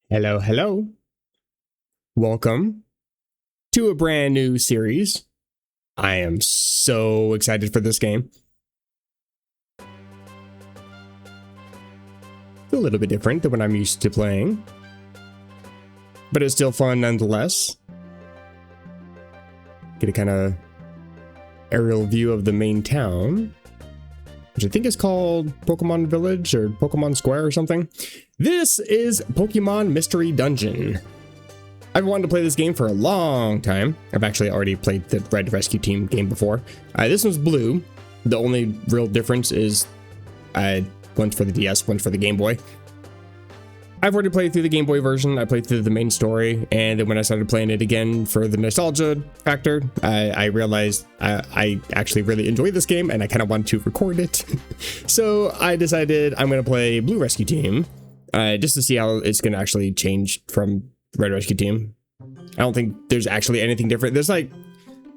Hello, hello. Welcome to a brand new series. I am so excited for this game. It's a little bit different than what I'm used to playing, but it's still fun nonetheless. Get a kind of aerial view of the main town, which I think is called Pokemon Village or Pokemon Square or something. This is Pokemon Mystery Dungeon. I've wanted to play this game for a long time. I've actually already played the Red Rescue Team game before. This one's blue. The only real difference is one's for the DS, one's for the Game Boy. I've already played through the Game Boy version. I played through the main story, and then when I started playing it again for the nostalgia factor, I realized I actually really enjoy this game, and I kind of wanted to record it. So I decided I'm going to play Blue Rescue Team, just to see how it's going to actually change from Red Rescue Team. I don't think there's actually anything different. There's like,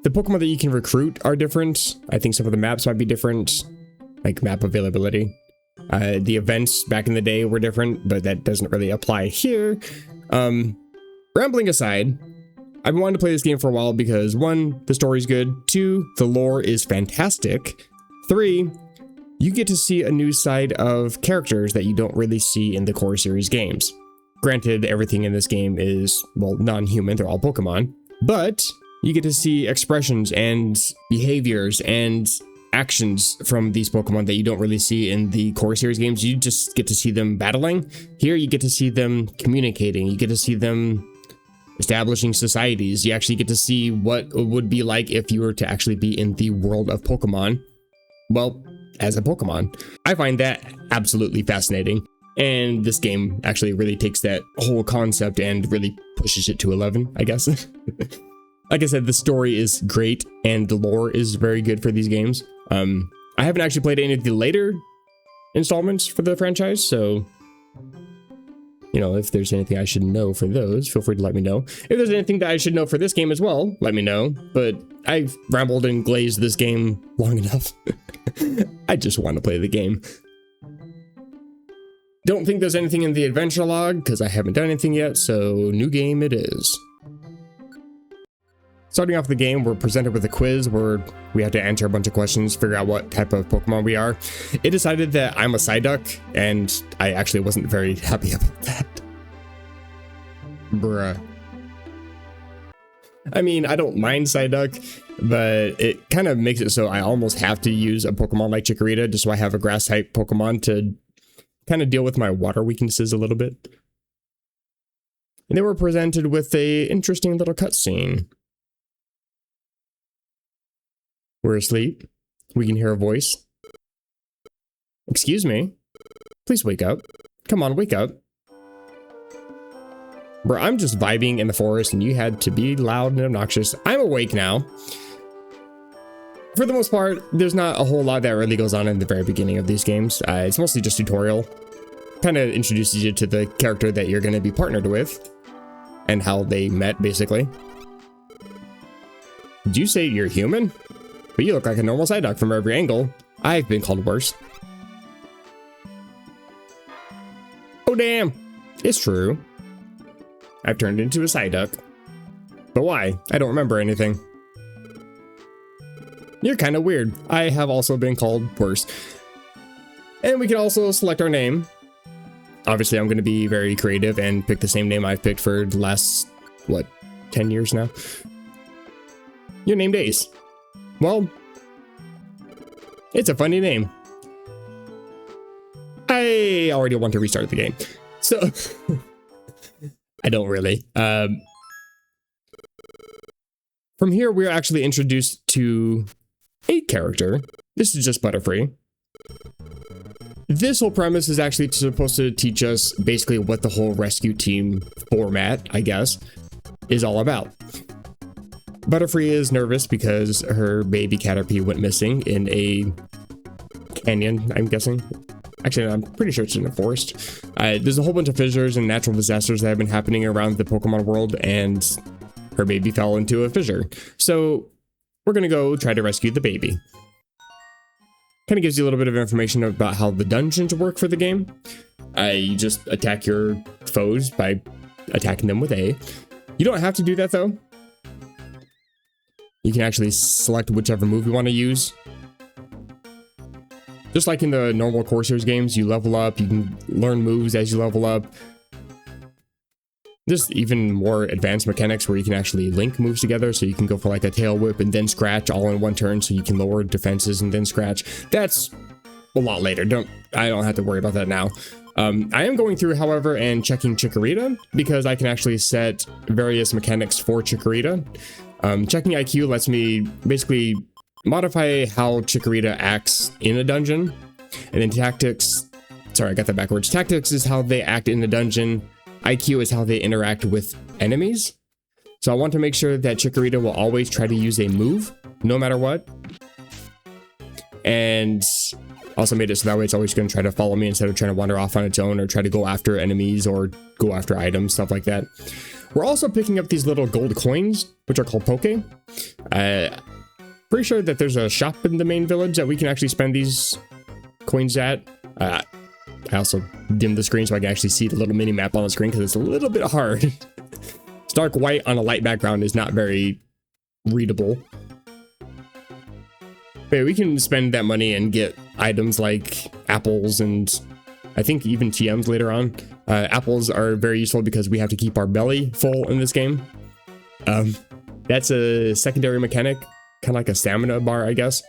the Pokemon that you can recruit are different. I think some of the maps might be different, like map availability. The events back in the day were different, but that doesn't really apply here. Rambling aside, I've been wanting to play this game for a while because 1, the story's good, 2, the lore is fantastic, 3, you get to see a new side of characters that you don't really see in the core series games. Granted, everything in this game is, well, non-human, they're all Pokemon, but you get to see expressions and behaviors and actions from these Pokemon that you don't really see in the core series games. You just get to see them battling. Here you get to see them communicating. You get to see them establishing societies. You actually get to see what it would be like if you were to actually be in the world of Pokemon. Well, as a Pokemon. I find that absolutely fascinating. And this game actually really takes that whole concept and really pushes it to 11, I guess. Like I said, the story is great and the lore is very good for these games. I haven't actually played any of the later installments for the franchise, so, you know, if there's anything I should know for those, feel free to let me know. If there's anything that I should know for this game as well, let me know. But I've rambled and glazed this game long enough. I just want to play the game. Don't think there's anything in the adventure log, because I haven't done anything yet, so new game it is. Starting off the game, we're presented with a quiz where we have to answer a bunch of questions, figure out what type of Pokemon we are. It decided that I'm a Psyduck, and I actually wasn't very happy about that. Bruh. I mean, I don't mind Psyduck, but it kind of makes it so I almost have to use a Pokemon like Chikorita just so I have a grass-type Pokemon to kind of deal with my water weaknesses a little bit. And they were presented with a interesting little cutscene. We're asleep. We can hear a voice. Excuse me. Please wake up. Come on, wake up. Bro, I'm just vibing in the forest and you had to be loud and obnoxious. I'm awake now. For the most part, there's not a whole lot that really goes on in the very beginning of these games. It's mostly just tutorial. Kind of introduces you to the character that you're going to be partnered with and how they met, basically. Did you say you're human? But you look like a normal Psyduck from every angle. I've been called worse. Oh damn, it's true. I've turned into a Psyduck. But why? I don't remember anything. You're kind of weird. I have also been called worse. And we can also select our name. Obviously, I'm going to be very creative and pick the same name I've picked for the last, what, 10 years now? Your named Ace. Well, it's a funny name. I already want to restart the game. So, I don't really. From here, we're actually introduced to a character. This is just Butterfree. This whole premise is actually supposed to teach us basically what the whole rescue team format, I guess, is all about. Butterfree is nervous because her baby Caterpie went missing in a canyon, I'm guessing. Actually, I'm pretty sure it's in a forest. There's a whole bunch of fissures and natural disasters that have been happening around the Pokemon world, and her baby fell into a fissure. So we're going to go try to rescue the baby. Kind of gives you a little bit of information about how the dungeons work for the game. You just attack your foes by attacking them with A. You don't have to do that though. You can actually select whichever move you want to use. Just like in the normal Core Series games, you level up, you can learn moves as you level up. There's even more advanced mechanics where you can actually link moves together, so you can go for like a tail whip and then scratch all in one turn, so you can lower defenses and then scratch. That's a lot later. I don't have to worry about that now. I am going through, however, and checking Chikorita because I can actually set various mechanics for Chikorita. Checking IQ lets me basically modify how Chikorita acts in a dungeon, and then tactics, sorry, I got that backwards. Tactics is how they act in the dungeon. IQ is how they interact with enemies. So I want to make sure that Chikorita will always try to use a move, no matter what. And also made it so that way it's always going to try to follow me instead of trying to wander off on its own or try to go after enemies or go after items, stuff like that. We're also picking up these little gold coins, which are called Poke. Pretty sure that there's a shop in the main village that we can actually spend these coins at. I also dimmed the screen so I can actually see the little mini map on the screen because it's a little bit hard. Stark white on a light background is not very readable. But yeah, we can spend that money and get items like apples and I think even TMs later on. Apples are very useful because we have to keep our belly full in this game. That's a secondary mechanic, kind of like a stamina bar, I guess.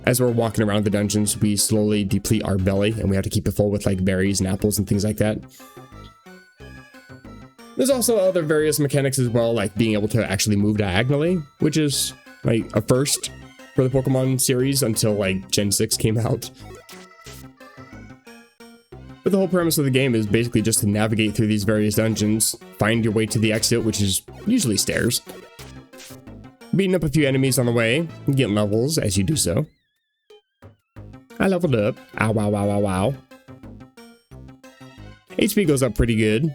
As we're walking around the dungeons, we slowly deplete our belly and we have to keep it full with like berries and apples and things like that. There's also other various mechanics as well, like being able to actually move diagonally, which is like a first for the Pokemon series until like Gen 6 came out. But the whole premise of the game is basically just to navigate through these various dungeons, find your way to the exit, which is usually stairs. Beating up a few enemies on the way, getting levels as you do so. I leveled up. Ow, wow, wow, wow, wow. HP goes up pretty good.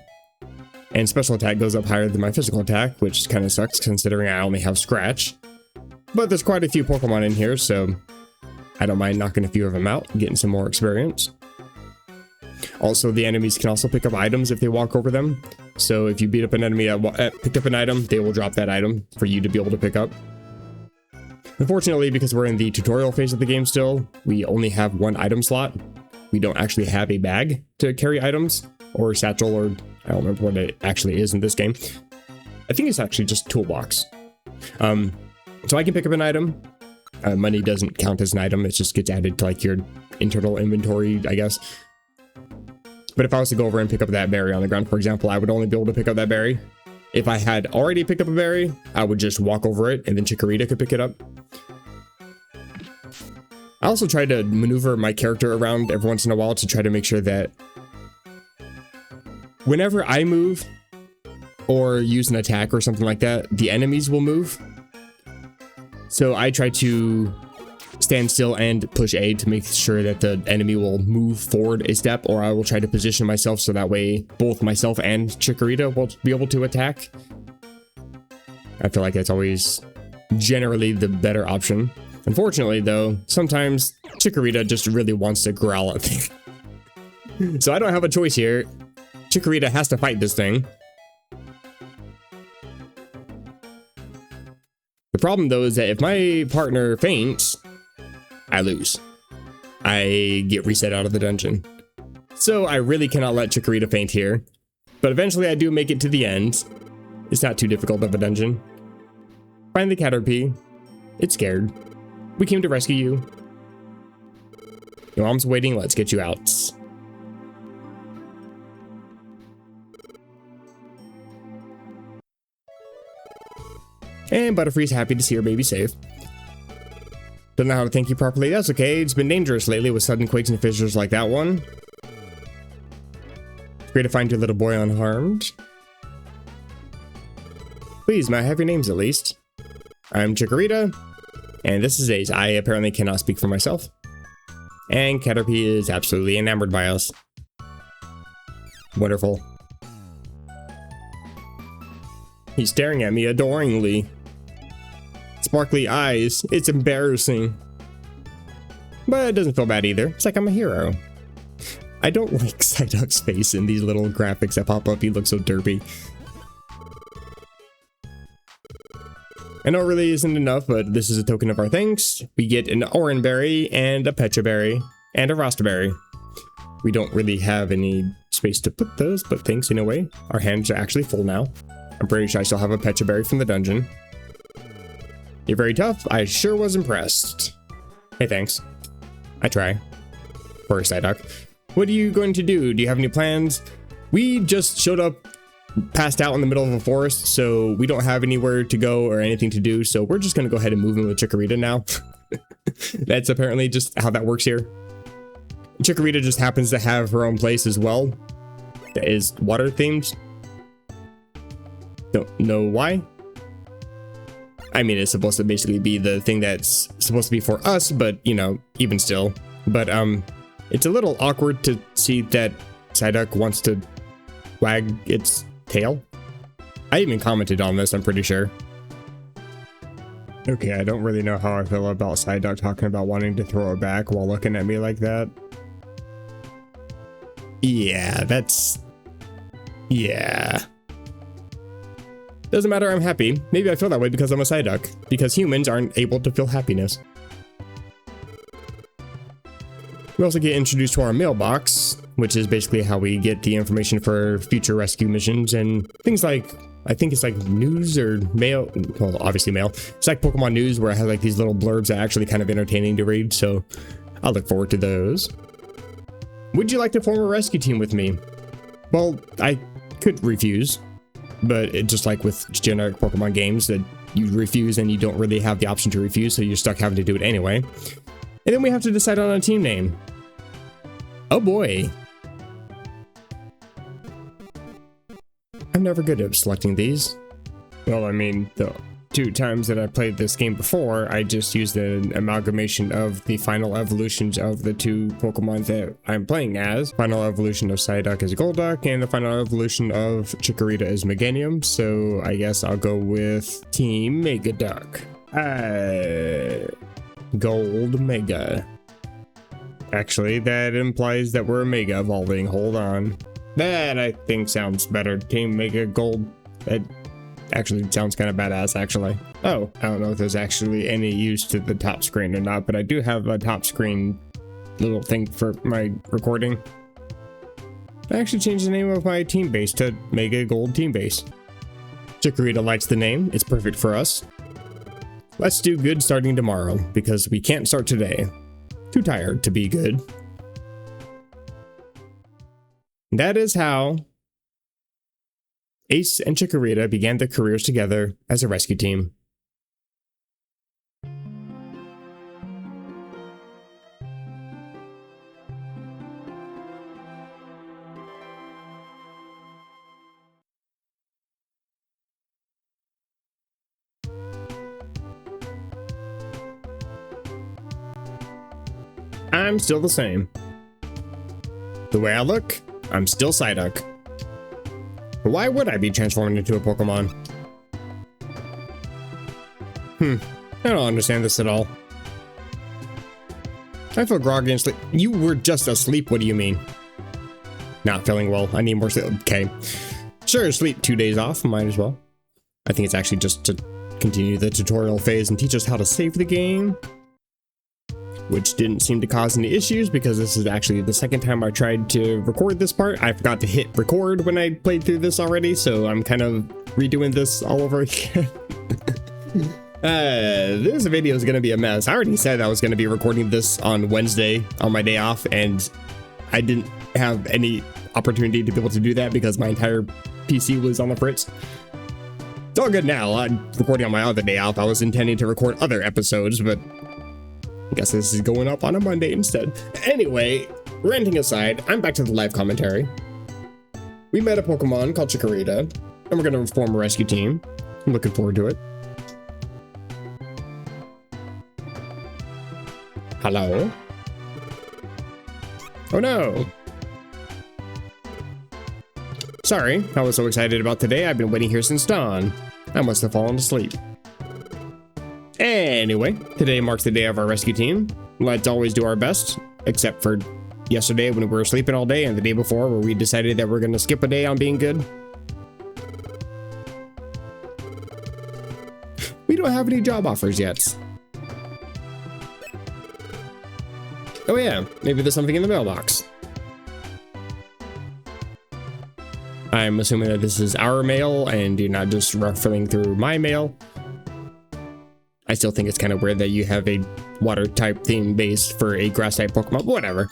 And special attack goes up higher than my physical attack, which kind of sucks considering I only have Scratch. But there's quite a few Pokemon in here, so I don't mind knocking a few of them out, getting some more experience. Also, the enemies can also pick up items if they walk over them. So if you beat up an enemy that picked up an item, they will drop that item for you to be able to pick up. Unfortunately, because we're in the tutorial phase of the game still, we only have one item slot. We don't actually have a bag to carry items, or a satchel, or I don't remember what it actually is in this game. I think it's actually just toolbox. So I can pick up an item. Money doesn't count as an item, it just gets added to like your internal inventory, I guess. But if I was to go over and pick up that berry on the ground, for example, I would only be able to pick up that berry. If I had already picked up a berry, I would just walk over it and then Chikorita could pick it up. I also try to maneuver my character around every once in a while to try to make sure that whenever I move or use an attack or something like that, the enemies will move. So I try to stand still and push A to make sure that the enemy will move forward a step, or I will try to position myself so that way both myself and Chikorita will be able to attack. I feel like that's always generally the better option. Unfortunately though, sometimes Chikorita just really wants to growl at things. So I don't have a choice here. Chikorita has to fight this thing. The problem though is that if my partner faints, I lose. I get reset out of the dungeon. So I really cannot let Chikorita faint here. But eventually I do make it to the end. It's not too difficult of a dungeon. Find the Caterpie. It's scared. We came to rescue you. Your mom's waiting, let's get you out. And Butterfree's happy to see her baby safe. Don't know how to thank you properly, that's okay. It's been dangerous lately with sudden quakes and fissures like that one. It's great to find your little boy unharmed. Please, may I have your names at least? I'm Chikorita, and this is Ace. I apparently cannot speak for myself. And Caterpie is absolutely enamored by us. Wonderful. He's staring at me adoringly. Sparkly eyes. It's embarrassing. But it doesn't feel bad either. It's like I'm a hero. I don't like Psyduck's face in these little graphics that pop up. He looks so derpy. I know it really isn't enough, but this is a token of our thanks. We get an oranberry and a petraberry and a rastaberry. We don't really have any space to put those, but thanks in a way. Our hands are actually full now. I'm pretty sure I still have a petraberry from the dungeon. You're very tough. I sure was impressed. Hey, thanks. I try. Poor Psyduck. What are you going to do? Do you have any plans? We just showed up, passed out in the middle of a forest, so we don't have anywhere to go or anything to do, so we're just gonna go ahead and move in with Chikorita now. That's apparently just how that works here. Chikorita just happens to have her own place as well. That is water themed. Don't know why. I mean, it's supposed to basically be the thing that's supposed to be for us, but you know, even still. But it's a little awkward to see that Psyduck wants to wag its tail. I even commented on this, I'm pretty sure. Okay, I don't really know how I feel about Psyduck talking about wanting to throw it back while looking at me like that. Yeah, that's... yeah. Doesn't matter, I'm happy. Maybe I feel that way because I'm a Psyduck. Because humans aren't able to feel happiness. We also get introduced to our mailbox, which is basically how we get the information for future rescue missions and things like, I think it's like news or mail, well, obviously mail. It's like Pokemon News where I have like these little blurbs that are actually kind of entertaining to read, so I'll look forward to those. Would you like to form a rescue team with me? Well, I could refuse, but it's just like with generic Pokemon games that you refuse and you don't really have the option to refuse, so you're stuck having to do it anyway. And then we have to decide on a team name. Oh boy. I'm never good at selecting these. Well, I mean, the 2 times that I played this game before, I just used an amalgamation of the final evolutions of the 2 Pokemon that I'm playing as. Final evolution of Psyduck is Golduck, and the final evolution of Chikorita is Meganium, so I guess I'll go with Team Megaduck. Gold Mega. Actually, that implies that we're Mega evolving. Hold on. That, I think, sounds better. Team Mega Gold. That actually sounds kind of badass, actually. Oh, I don't know if there's actually any use to the top screen or not, but I do have a top screen little thing for my recording. I actually changed the name of my team base to Mega Gold Team Base. Chikorita likes the name. It's perfect for us. Let's do good starting tomorrow, because we can't start today. Too tired to be good. That is how Ace and Chikorita began their careers together as a rescue team. I'm still the same. The way I look, I'm still Psyduck. But why would I be transforming into a Pokemon? I don't understand this at all. I feel groggy and sleep. You were just asleep, what do you mean? Not feeling well, I need more sleep. Okay. Sure, sleep 2 days off, might as well. I think it's actually just to continue the tutorial phase and teach us how to save the game. Which didn't seem to cause any issues because this is actually the second time I tried to record this part. I forgot to hit record when I played through this already, so I'm kind of redoing this all over again. This video is going to be a mess. I already said I was going to be recording this on Wednesday on my day off, and I didn't have any opportunity to be able to do that because my entire PC was on the fritz. It's all good now. I'm recording on my other day off. I was intending to record other episodes, but I guess this is going up on a Monday instead. Anyway, ranting aside, I'm back to the live commentary. We met a Pokemon called Chikorita, and we're going to form a rescue team. I'm looking forward to it. Hello? Oh no! Sorry, I was so excited about today, I've been waiting here since dawn. I must have fallen asleep. Anyway, today marks the day of our rescue team. Let's always do our best, except for yesterday when we were sleeping all day and the day before where we decided that we're going to skip a day on being good. We don't have any job offers yet. Oh yeah, maybe there's something in the mailbox. I'm assuming that this is our mail and you're not just ruffling through my mail. I still think it's kind of weird that you have a water type theme base for a grass type Pokemon, but whatever.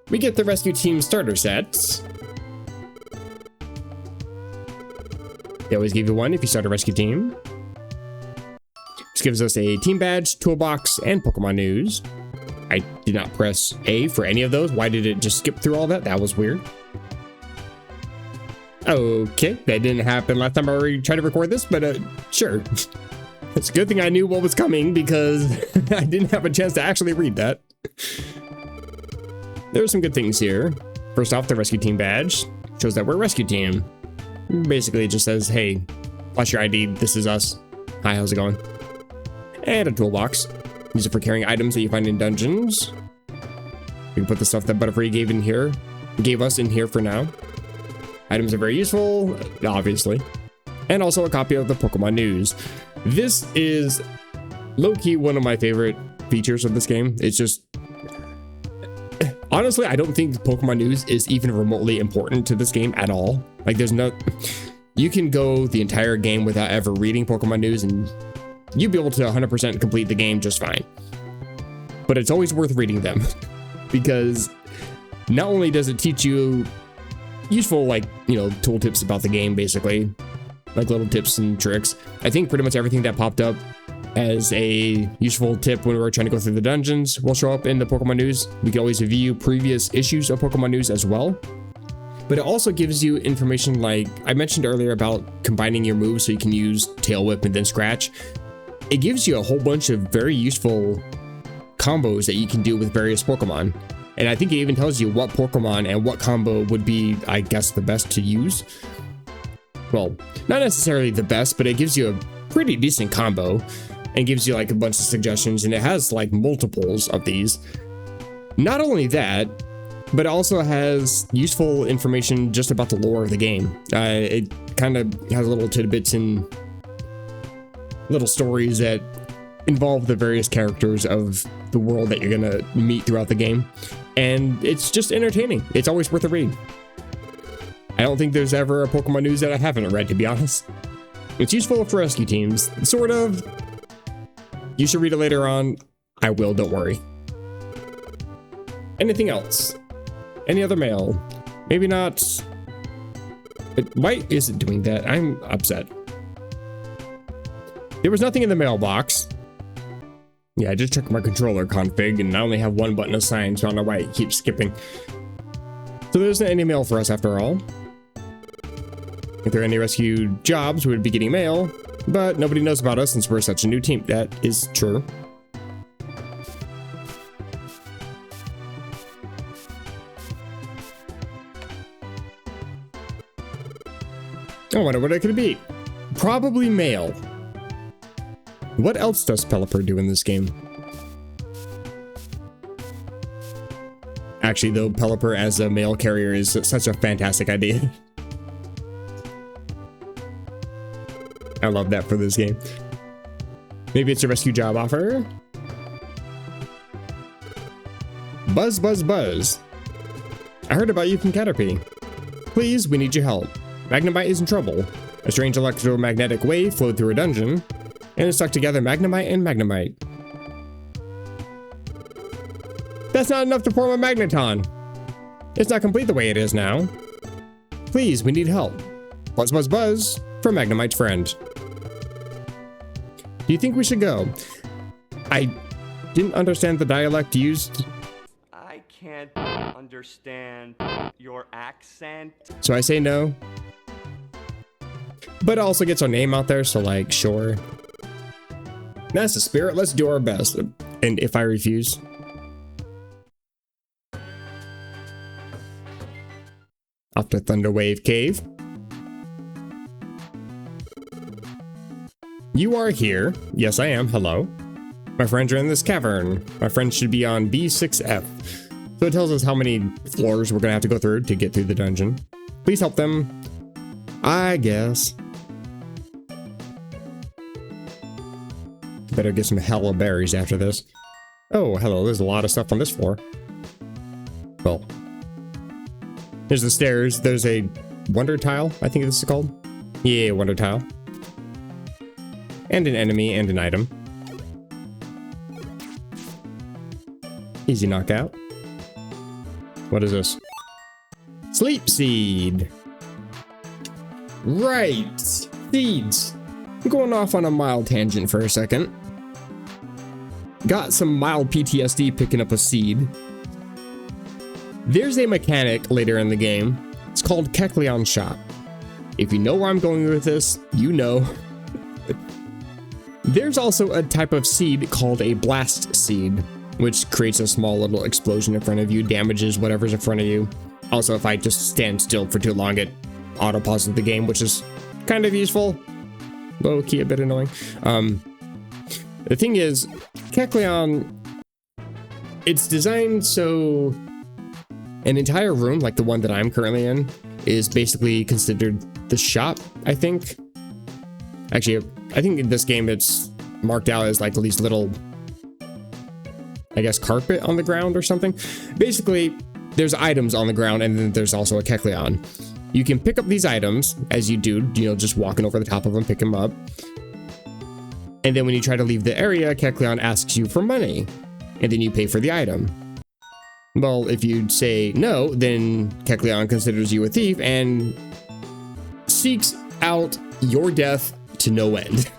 We get the rescue team starter sets. They always give you one if you start a rescue team. This gives us a team badge, toolbox, and Pokemon news. I did not press A for any of those. Why did it just skip through all that? That was weird. Okay, that didn't happen last time I tried to record this, but sure. It's a good thing I knew what was coming because I didn't have a chance to actually read that. There are some good things here. First off, the rescue team badge shows that we're a rescue team. Basically, it just says, hey, flash your ID, this is us. Hi, how's it going? And a toolbox. Use it for carrying items that you find in dungeons. We can put the stuff that Butterfree gave us in here for now. Items are very useful, obviously. And also a copy of the Pokemon news. This is low-key one of my favorite features of this game. It's just... honestly, I don't think Pokemon news is even remotely important to this game at all. Like, there's no... you can go the entire game without ever reading Pokemon news and you'd be able to 100% complete the game just fine. But it's always worth reading them because not only does it teach you useful, like, you know, tooltips about the game, basically, like little tips and tricks. I think pretty much everything that popped up as a useful tip when we were trying to go through the dungeons will show up in the Pokemon news. We can always view previous issues of Pokemon news as well. But it also gives you information like I mentioned earlier about combining your moves so you can use Tail Whip and then Scratch. It gives you a whole bunch of very useful combos that you can do with various Pokemon. And I think it even tells you what Pokemon and what combo would be, I guess, the best to use. Well, not necessarily the best, but it gives you a pretty decent combo and gives you like a bunch of suggestions, and it has like multiples of these. Not only that, but it also has useful information just about the lore of the game. It kind of has little tidbits and little stories that involve the various characters of the world that you're gonna meet throughout the game. And it's just entertaining. It's always worth a read. I don't think there's ever a Pokemon news that I haven't read, to be honest. It's useful for rescue teams, sort of. You should read it later on. I will, don't worry. Anything else? Any other mail? Maybe not. But why is it doing that? I'm upset. There was nothing in the mailbox. Yeah, I just checked my controller config and I only have one button assigned, so I don't know why it keeps skipping. So there isn't any mail for us after all. If there are any rescue jobs, we would be getting mail, but nobody knows about us since we're such a new team. That is true. I wonder what it could be. Probably mail. What else does Pelipper do in this game? Actually, though, Pelipper as a mail carrier is such a fantastic idea. I love that for this game. Maybe it's a rescue job offer. Buzz, buzz, buzz. I heard about you from Caterpie. Please, we need your help. Magnemite is in trouble. A strange electromagnetic wave flowed through a dungeon, and it stuck together Magnemite and Magnemite. That's not enough to form a Magneton. It's not complete the way it is now. Please, we need help. Buzz, buzz, buzz, from Magnemite's friend. Do you think we should go? I didn't understand the dialect used. I can't understand your accent. So I say no. But it also gets our name out there, so like, sure. That's the spirit, let's do our best. And if I refuse? Off to Thunderwave Cave. You are here. Yes, I am. Hello. My friends are in this cavern. My friends should be on B6F. So it tells us how many floors we're gonna have to go through to get through the dungeon. Please help them. I guess. Better get some hella berries after this. Oh, hello, there's a lot of stuff on this floor. Well, here's the stairs. There's a wonder tile, I think this is called. Yeah, wonder tile. And an enemy and an item. Easy knockout. What is this? Sleep seed. Right, seeds. I'm going off on a mild tangent for a second. Got some mild PTSD picking up a seed. There's a mechanic later in the game. It's called Kecleon Shop. If you know where I'm going with this, you know. There's also a type of seed called a blast seed, which creates a small little explosion in front of you, damages whatever's in front of you. Also, if I just stand still for too long, it auto-pauses the game, which is kind of useful. Low-key a bit annoying. The thing is, Kecleon, it's designed so an entire room, like the one that I'm currently in, is basically considered the shop, I think. Actually, I think in this game it's marked out as like these little, I guess, carpet on the ground or something. Basically, there's items on the ground, and then there's also a Kecleon. You can pick up these items as you do, you know, just walking over the top of them, pick them up. And then when you try to leave the area, Kecleon asks you for money, and then you pay for the item. Well, if you say no, then Kecleon considers you a thief and seeks out your death to no end.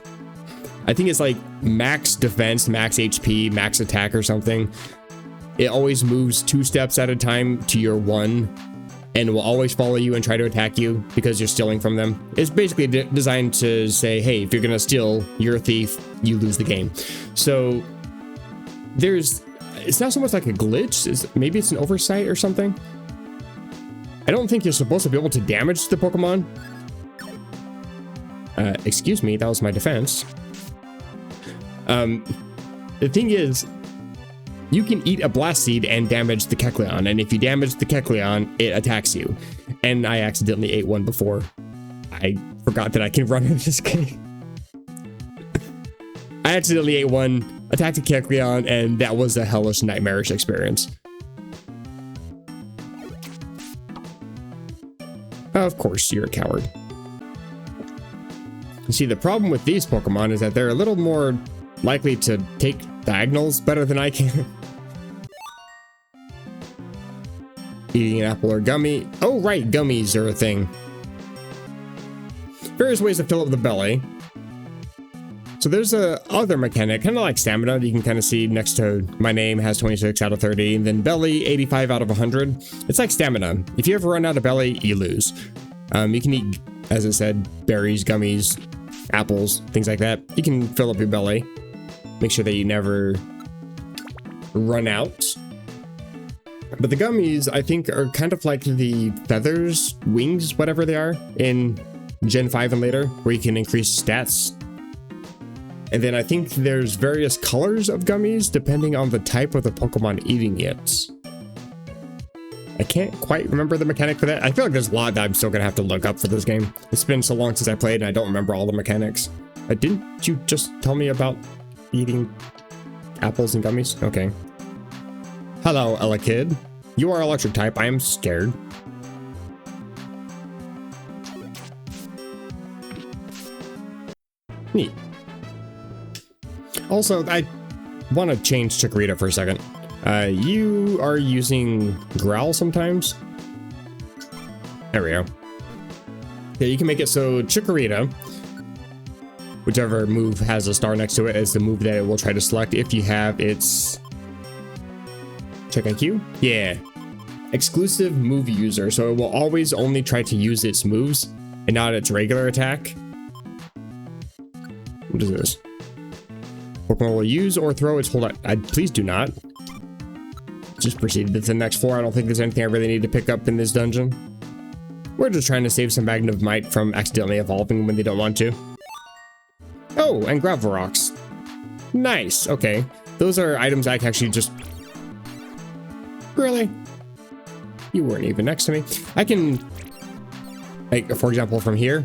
I think it's like max defense, max HP, max attack or something. It always moves 2 steps at a time to your 1 and will always follow you and try to attack you because you're stealing from them. It's basically designed to say, hey, if you're gonna steal, you're a thief, you lose the game. So it's not so much like a glitch, maybe it's an oversight or something. I don't think you're supposed to be able to damage the Pokemon. Excuse me, that was my defense. The thing is, you can eat a blast seed and damage the Kecleon, and if you damage the Kecleon, it attacks you. And I accidentally ate one before. I forgot that I can run in this game. I accidentally ate one, attacked a Kecleon, and that was a hellish, nightmarish experience. Of course, you're a coward. You see, the problem with these Pokemon is that they're a little more likely to take diagonals better than I can. Eating an apple or gummy. Oh, right, gummies are a thing. Various ways to fill up the belly. So there's a other mechanic, kind of like stamina. You can kind of see next to my name has 26 out of 30, and then belly 85 out of 100. It's like stamina. If you ever run out of belly, you lose. You can eat, as I said, berries, gummies, apples, things like that. You can fill up your belly. Make sure that you never run out. But the gummies, I think, are kind of like the feathers, wings, whatever they are, in Gen 5 and later, where you can increase stats. And then I think there's various colors of gummies depending on the type of the Pokemon eating it. I can't quite remember the mechanic for that. I feel like there's a lot that I'm still gonna have to look up for this game. It's been so long since I played and I don't remember all the mechanics. Didn't you just tell me about eating apples and gummies? Okay. Hello, Ella Kid. You are electric type. I am scared. Neat. Also, I want to change Chikorita for a second. You are using Growl sometimes. There we go. Yeah, you can make it so Chikorita, whichever move has a star next to it, is the move that it will try to select if you have its check IQ. Yeah. Exclusive move user, so it will always only try to use its moves and not its regular attack. What is this? Pokemon will use or throw its hold on. Please do not. Just proceed to the next floor. I don't think there's anything I really need to pick up in this dungeon. We're just trying to save some Magnet of Might from accidentally evolving when they don't want to. Oh, and Gravel Rocks. Nice. Okay. Those are items I can actually just... Really? You weren't even next to me. I can... Like, for example, from here.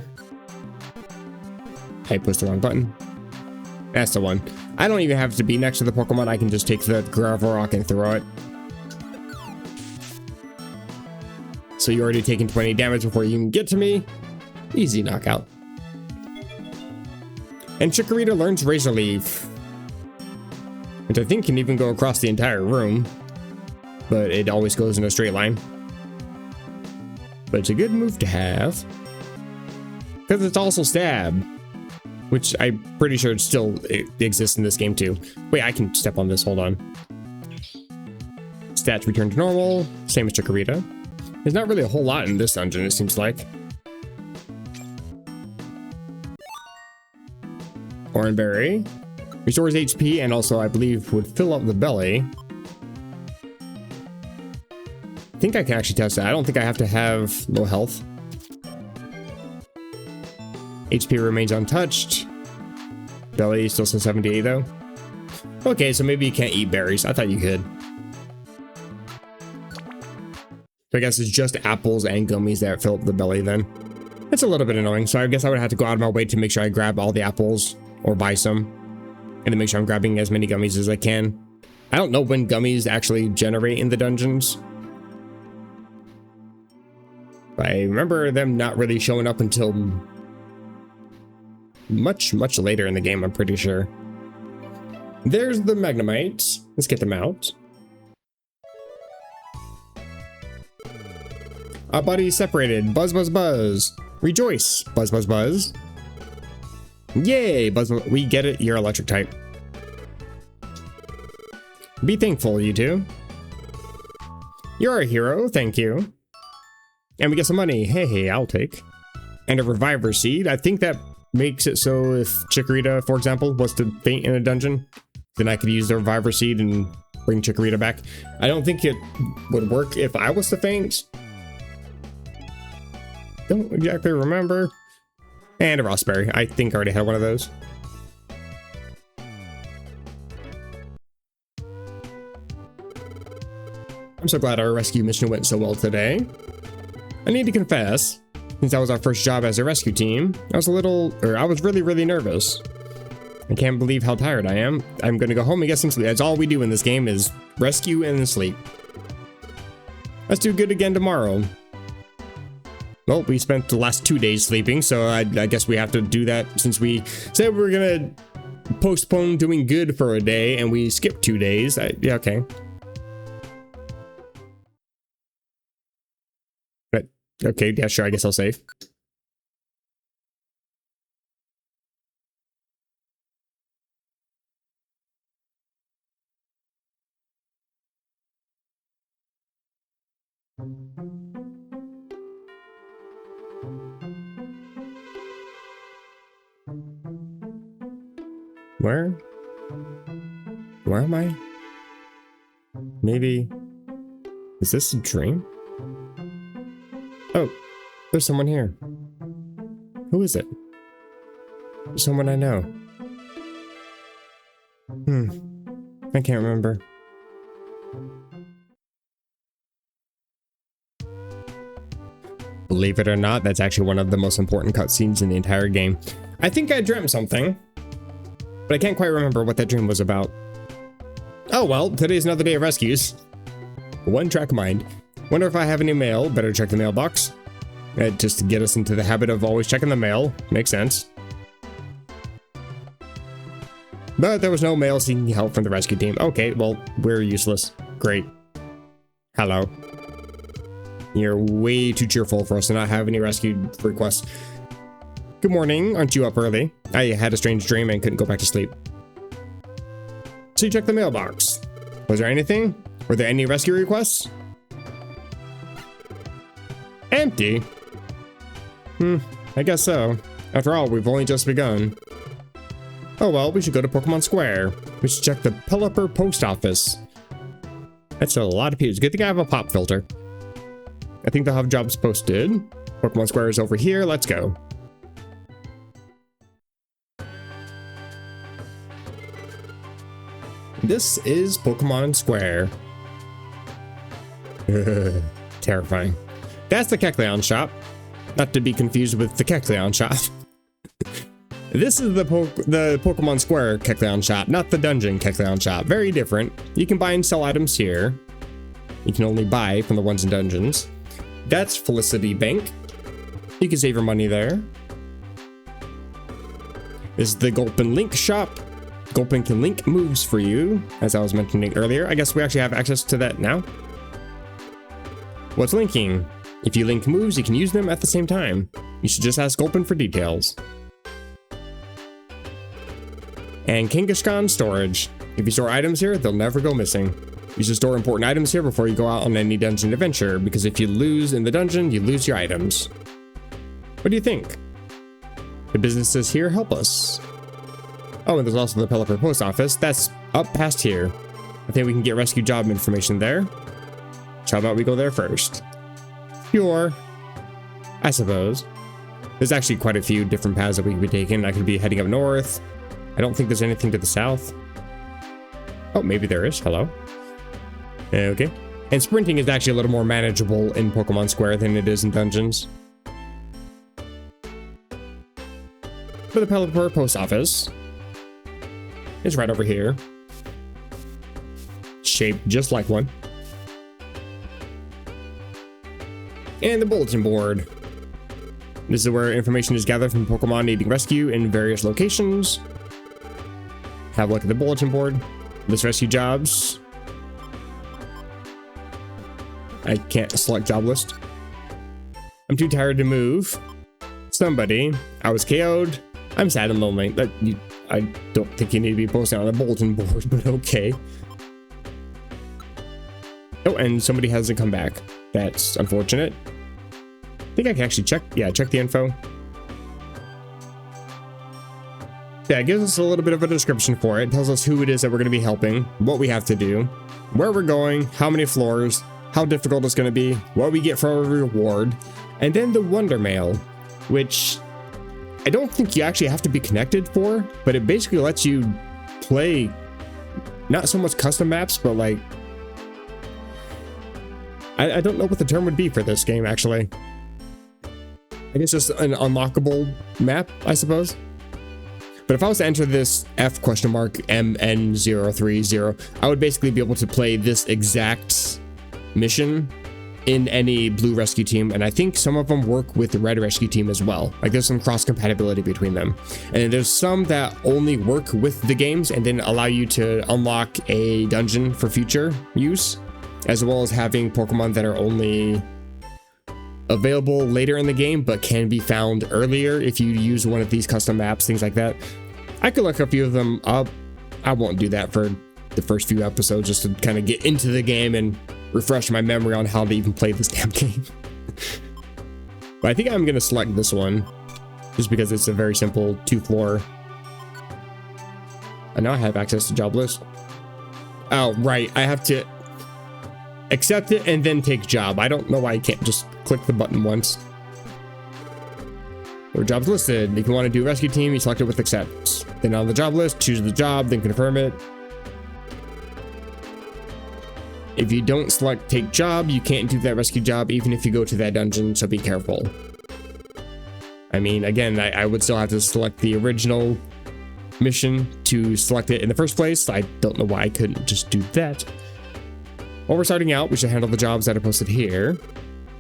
I pushed the wrong button. That's the one. I don't even have to be next to the Pokemon. I can just take the gravel rock and throw it. So you're already taking 20 damage before you can get to me. Easy knockout. And Chikorita learns Razor Leaf, which I think can even go across the entire room, but it always goes in a straight line. But it's a good move to have, because it's also Stab, which I'm pretty sure it still exists in this game too. Wait, I can step on this, hold on. Stats return to normal, same as Chikorita. There's not really a whole lot in this dungeon, it seems like. Oranberry restores HP and also, I believe, would fill up the belly. I think I can actually test that. I don't think I have to have low health. HP remains untouched. Belly still says 78 though. Okay, so maybe you can't eat berries. I thought you could. So I guess it's just apples and gummies that fill up the belly then. It's a little bit annoying, so I guess I would have to go out of my way to make sure I grab all the apples or buy some, and to make sure I'm grabbing as many gummies as I can. I don't know when gummies actually generate in the dungeons, but I remember them not really showing up until much later in the game, I'm pretty sure. There's the Magnemite. Let's get them out. Our bodies separated. Buzz, buzz, buzz. Rejoice. Buzz, buzz, buzz. Yay, buzz, buzz. We get it. You're electric type. Be thankful, you two. You're a hero. Thank you. And we get some money. Hey, I'll take. And a reviver seed. I think that makes it so if Chikorita, for example, was to faint in a dungeon, then I could use the reviver seed and bring Chikorita back. I don't think it would work if I was to faint. Don't exactly remember. And a Raspberry. I think I already had one of those. I'm so glad our rescue mission went so well today. I need to confess, since that was our first job as a rescue team, I was really nervous. I can't believe how tired I am. I'm gonna go home and get some sleep. That's all we do in this game is rescue and sleep. Let's do good again tomorrow. Well, we spent the last 2 days sleeping, so I guess we have to do that since we said we were gonna postpone doing good for a day and we skipped 2 days. Yeah, okay. But, okay, yeah, sure, I guess I'll save. Where am I? Maybe, is this a dream? Oh, there's someone here. Who is it? Someone I know. I can't remember. Believe it or not, that's actually one of the most important cutscenes in the entire game. I think I dreamt something, but I can't quite remember what that dream was about. Oh well, today's another day of rescues. One track mind. Wonder if I have any mail. Better check the mailbox. Just to get us into the habit of always checking the mail. Makes sense. But there was no mail seeking help from the rescue team. Okay, well, we're useless. Great. Hello. You're way too cheerful for us to not have any rescue requests. Good morning. Aren't you up early? I had a strange dream and couldn't go back to sleep. So you checked the mailbox. Was there anything? Were there any rescue requests? Empty? I guess so. After all, we've only just begun. Oh well, we should go to Pokemon Square. We should check the Pelipper post office. That's a lot of people. Good thing I have a pop filter. I think they'll have jobs posted. Pokemon Square is over here. Let's go. This is Pokemon Square. Terrifying. That's the Kecleon shop. Not to be confused with the Kecleon shop. This is the Pokemon Square Kecleon shop, not the dungeon Kecleon shop. Very different. You can buy and sell items here. You can only buy from the ones in dungeons. That's Felicity Bank. You can save your money there. This is the Gulpin Link shop. Gulpin can link moves for you, as I was mentioning earlier. I guess we actually have access to that now. What's linking? If you link moves, you can use them at the same time. You should just ask Gulpin for details. And Kangaskhan storage. If you store items here, they'll never go missing. You should store important items here before you go out on any dungeon adventure, because if you lose in the dungeon, you lose your items. What do you think? The businesses here help us. Oh, and there's also the Pelipper post office. That's up past here. I think we can get rescue job information there. So how about we go there first? Sure. I suppose. There's actually quite a few different paths that we could be taking. I could be heading up north. I don't think there's anything to the south. Oh, maybe there is. Hello. Okay. And sprinting is actually a little more manageable in Pokemon Square than it is in dungeons. For the Pelipper post office. It's right over here. Shaped just like one. And the bulletin board. This is where information is gathered from Pokemon needing rescue in various locations. Have a look at the bulletin board. List rescue jobs. I can't select job list. I'm too tired to move. Somebody. I was KO'd. I'm sad and lonely. I don't think you need to be posting on a bulletin board, but okay. Oh, and somebody hasn't come back. That's unfortunate. I think I can actually check. Yeah, check the info. Yeah, it gives us a little bit of a description for it. It tells us who it is that we're going to be helping, what we have to do, where we're going, how many floors, how difficult it's going to be, what we get for a reward, and then the Wonder Mail, which I don't think you actually have to be connected for, but it basically lets you play not so much custom maps, but like, I don't know what the term would be for this game, actually. I guess just an unlockable map, I suppose. But if I was to enter this F?MN030, I would basically be able to play this exact mission in any blue rescue team, and I think some of them work with the red rescue team as well. Like there's some cross compatibility between them, and there's some that only work with the games and then allow you to unlock a dungeon for future use, as well as having Pokemon that are only available later in the game but can be found earlier if you use one of these custom maps, things like that. I could look a few of them up. I won't do that for the first few episodes, just to kind of get into the game and refresh my memory on how to even play this damn game. But I think I'm gonna select this one just because it's a very simple 2-floor. And now I have access to job list. Oh, right. I have to accept it and then take job. I don't know why I can't just click the button once. There are jobs listed. If you want to do rescue team, you select it with accept. Then on the job list, choose the job, then confirm it. If you don't select take job, you can't do that rescue job even if you go to that dungeon, so be careful. I mean, again, I would still have to select the original mission to select it in the first place. I don't know why I couldn't just do that. While we're starting out, we should handle the jobs that are posted here.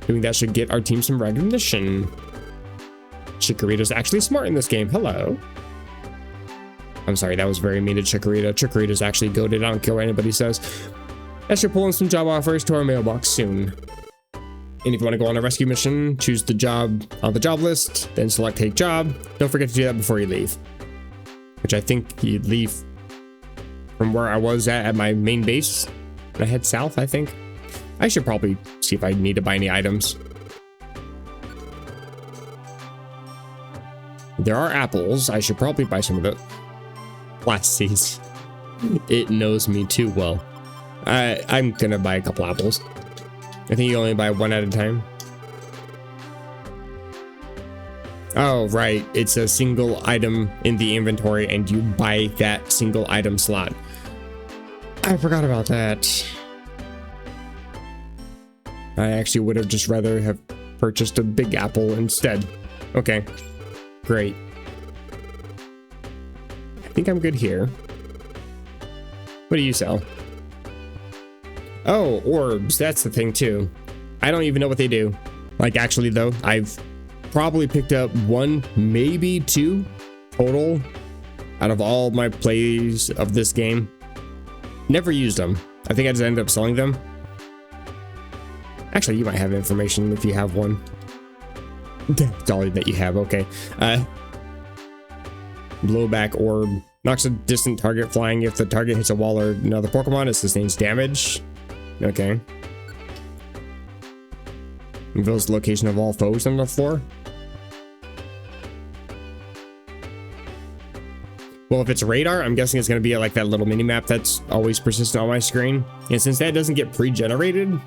Doing that should get our team some recognition. Chikorita's actually smart in this game. Hello. I'm sorry, that was very mean to Chikorita. Chikorita's actually goated. I don't care what anybody says. I should pull in some job offers to our mailbox soon. And if you want to go on a rescue mission, choose the job on the job list, then select take job. Don't forget to do that before you leave. Which I think you leave from where I was at my main base. And I head south, I think. I should probably see if I need to buy any items. There are apples. I should probably buy some of it. Lasties. It knows me too well. I'm gonna buy a couple apples. I think you only buy one at a time. Oh, right. It's a single item in the inventory and you buy that single item slot. I forgot about that. I actually would have just rather have purchased a big apple instead. Okay, great. think I'm good here. What do you sell? Oh, orbs. That's the thing too. I don't even know what they do. Like, actually though, I've probably picked up 1, maybe 2 total out of all my plays of this game. Never used them. I think I just ended up selling them. Actually, you might have information if you have one. That's all that you have, okay. Blowback orb. Knocks a distant target flying. If the target hits a wall or another Pokemon, it sustains damage. Okay. Reveals the location of all foes on the floor. Well, if it's radar, I'm guessing it's going to be like that little mini map that's always persistent on my screen. And since that doesn't get pre-generated,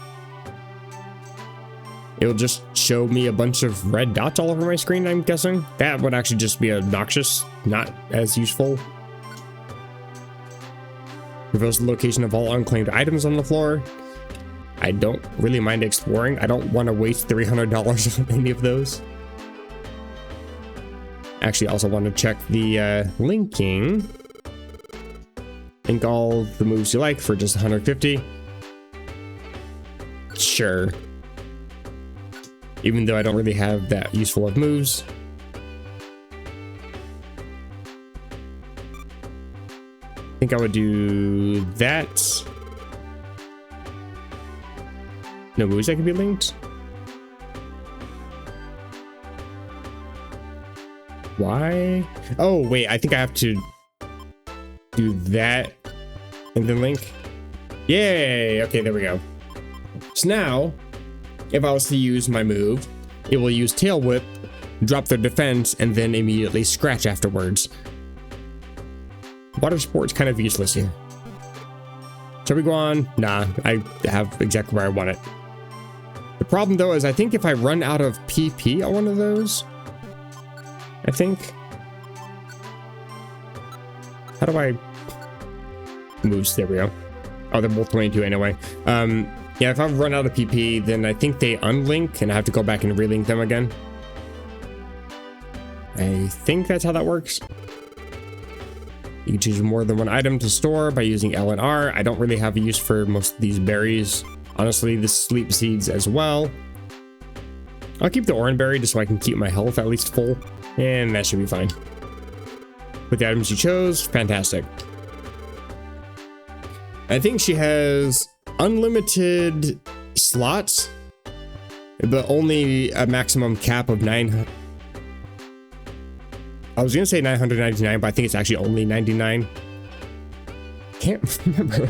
it'll just show me a bunch of red dots all over my screen, I'm guessing. That would actually just be obnoxious, not as useful. Reveals the location of all unclaimed items on the floor. I don't really mind exploring. I don't want to waste $300 on any of those. Actually, I also want to check the linking. Link all the moves you like for just 150. Sure. Even though I don't really have that useful of moves. I think I would do that. No moves that can be linked. Why? Oh, wait, I think I have to do that and then link. Yay! Okay, there we go. So now, if I was to use my move, it will use Tail Whip, drop their defense, and then immediately scratch afterwards. Water Sport's kind of useless here. Shall we go on? Nah, I have exactly where I want it. The problem though is I think if I run out of PP on one of those, I think. How do I moves? There we go. Oh, they're both 22 anyway. Yeah, if I run out of PP, then I think they unlink and I have to go back and relink them again. I think that's how that works. You can choose more than one item to store by using L and R. I don't really have a use for most of these berries. Honestly, the sleep seeds as well. I'll keep the orange berry just so I can keep my health at least full. And that should be fine. With the items you chose, fantastic. I think she has unlimited slots, but only a maximum cap of 900. I was gonna say 999, but I think it's actually only 99. Can't remember.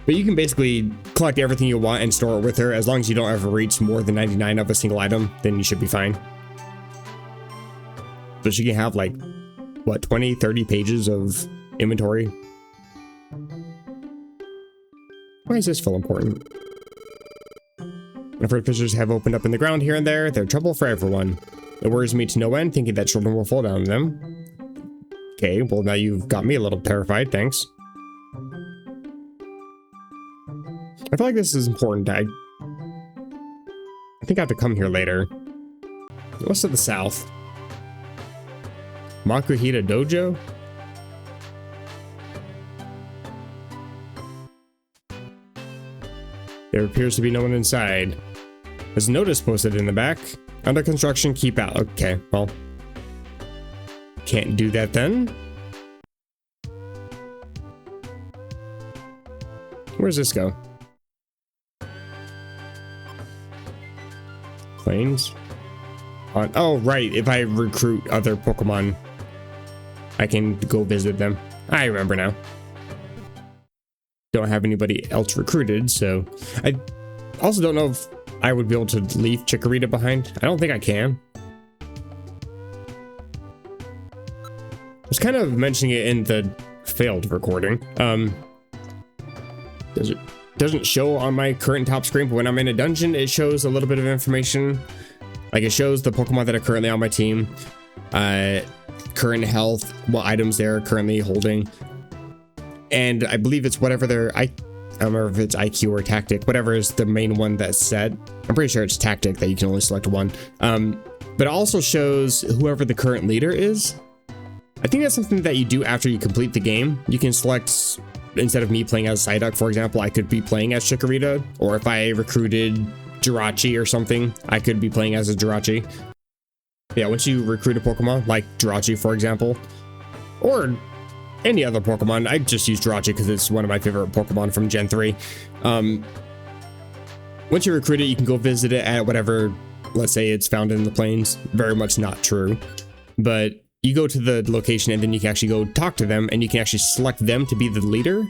But you can basically collect everything you want and store it with her. As long as you don't ever reach more than 99 of a single item, then you should be fine. So she can have like, what, 20, 30 pages of inventory. Why does this feel important? If fissures have opened up in the ground here and there, they're trouble for everyone. It worries me to no end, thinking that children will fall down them. Okay, well now you've got me a little terrified, thanks. I feel like this is important. I think I have to come here later. What's to the south? Makuhita Dojo? There appears to be no one inside. There's a notice posted in the back. Under construction, keep out. Okay, well. Can't do that then. Where does this go? Planes? On, oh, right. If I recruit other Pokemon, I can go visit them. I remember now. Don't have anybody else recruited, so I also don't know if I would be able to leave Chikorita behind. I don't think I can. I was kind of mentioning it in the failed recording. Doesn't show on my current top screen, but when I'm in a dungeon, it shows a little bit of information. Like it shows the Pokemon that are currently on my team, current health, what items they're currently holding. And I believe it's whatever their, I don't remember if it's IQ or tactic, whatever is the main one that's set. I'm pretty sure it's tactic that you can only select one. But it also shows whoever the current leader is. I think that's something that you do after you complete the game. You can select, instead of me playing as Psyduck, for example, I could be playing as Chikorita, or if I recruited Jirachi or something, I could be playing as a Jirachi. Yeah, once you recruit a Pokemon, like Jirachi, for example, or any other Pokemon, I just use Jirachi because it's one of my favorite Pokemon from Gen 3. Once you recruit it, you can go visit it at whatever, let's say it's found in the plains. Very much not true, but you go to the location and then you can actually go talk to them, and you can actually select them to be the leader.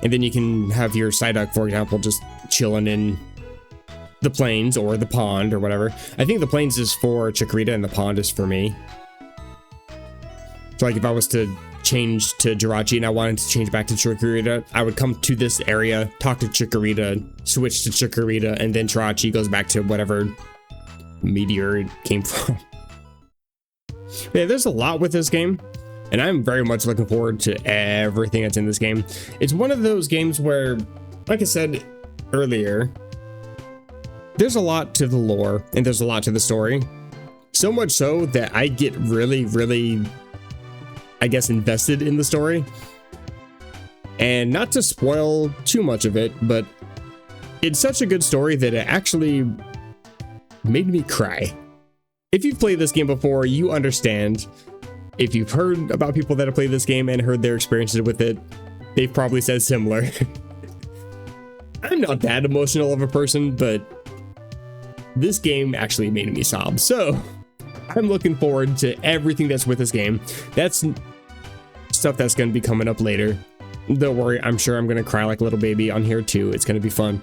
And then you can have your Psyduck, for example, just chilling in the plains or the pond or whatever. I think the plains is for Chikorita and the pond is for me. So like if I was to change to Jirachi and I wanted to change back to Chikorita, I would come to this area, talk to Chikorita, switch to Chikorita, and then Jirachi goes back to whatever meteor it came from. Yeah, there's a lot with this game, and I'm very much looking forward to everything that's in this game. It's one of those games where, like I said earlier, there's a lot to the lore and there's a lot to the story. So much so that I get really, really, I guess, invested in the story. And not to spoil too much of it, but it's such a good story that it actually made me cry. If you've played this game before, you understand. If you've heard about people that have played this game and heard their experiences with it, they've probably said similar. I'm not that emotional of a person, but this game actually made me sob. So I'm looking forward to everything that's with this game. That's stuff that's going to be coming up later. Don't worry, I'm sure I'm going to cry like a little baby on here too. It's going to be fun.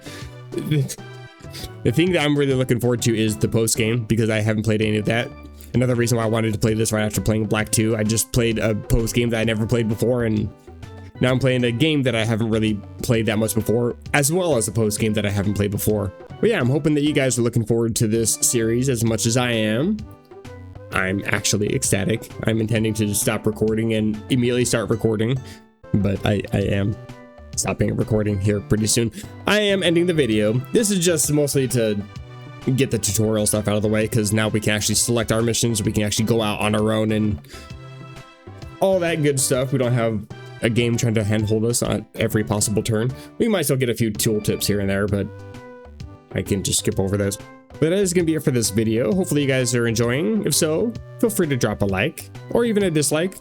The thing that I'm really looking forward to is the post game, because I haven't played any of that. Another reason why I wanted to play this right after playing Black 2, I just played a post game that I never played before, and now I'm playing a game that I haven't really played that much before, as well as a post game that I haven't played before. But yeah, I'm hoping that you guys are looking forward to this series as much as I am. I'm actually ecstatic. I'm intending to just stop recording and immediately start recording, but I am stopping recording here pretty soon. I am ending the video. This is just mostly to get the tutorial stuff out of the way, because now we can actually select our missions. We can actually go out on our own and all that good stuff. We don't have a game trying to handhold us on every possible turn. We might still get a few tool tips here and there, but I can just skip over those. But that is going to be it for this video. Hopefully you guys are enjoying. If so, feel free to drop a like or even a dislike.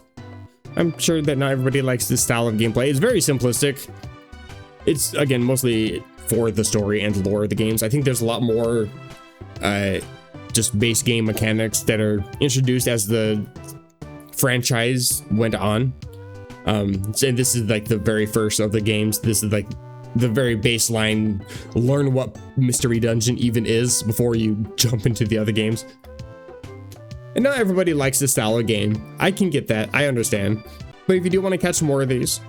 I'm sure that not everybody likes this style of gameplay. It's very simplistic. It's, again, mostly for the story and lore of the games. I think there's a lot more just base game mechanics that are introduced as the franchise went on. And this is like the very first of the games. This is like the very baseline, learn what Mystery Dungeon even is before you jump into the other games. And not everybody likes this style of game. I can get that, I understand. But if you do want to catch more of these,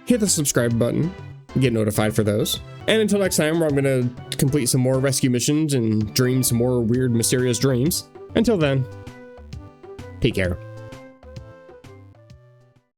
hit the subscribe button, get notified for those. And until next time, where I'm going to complete some more rescue missions and dream some more weird, mysterious dreams. Until then, take care.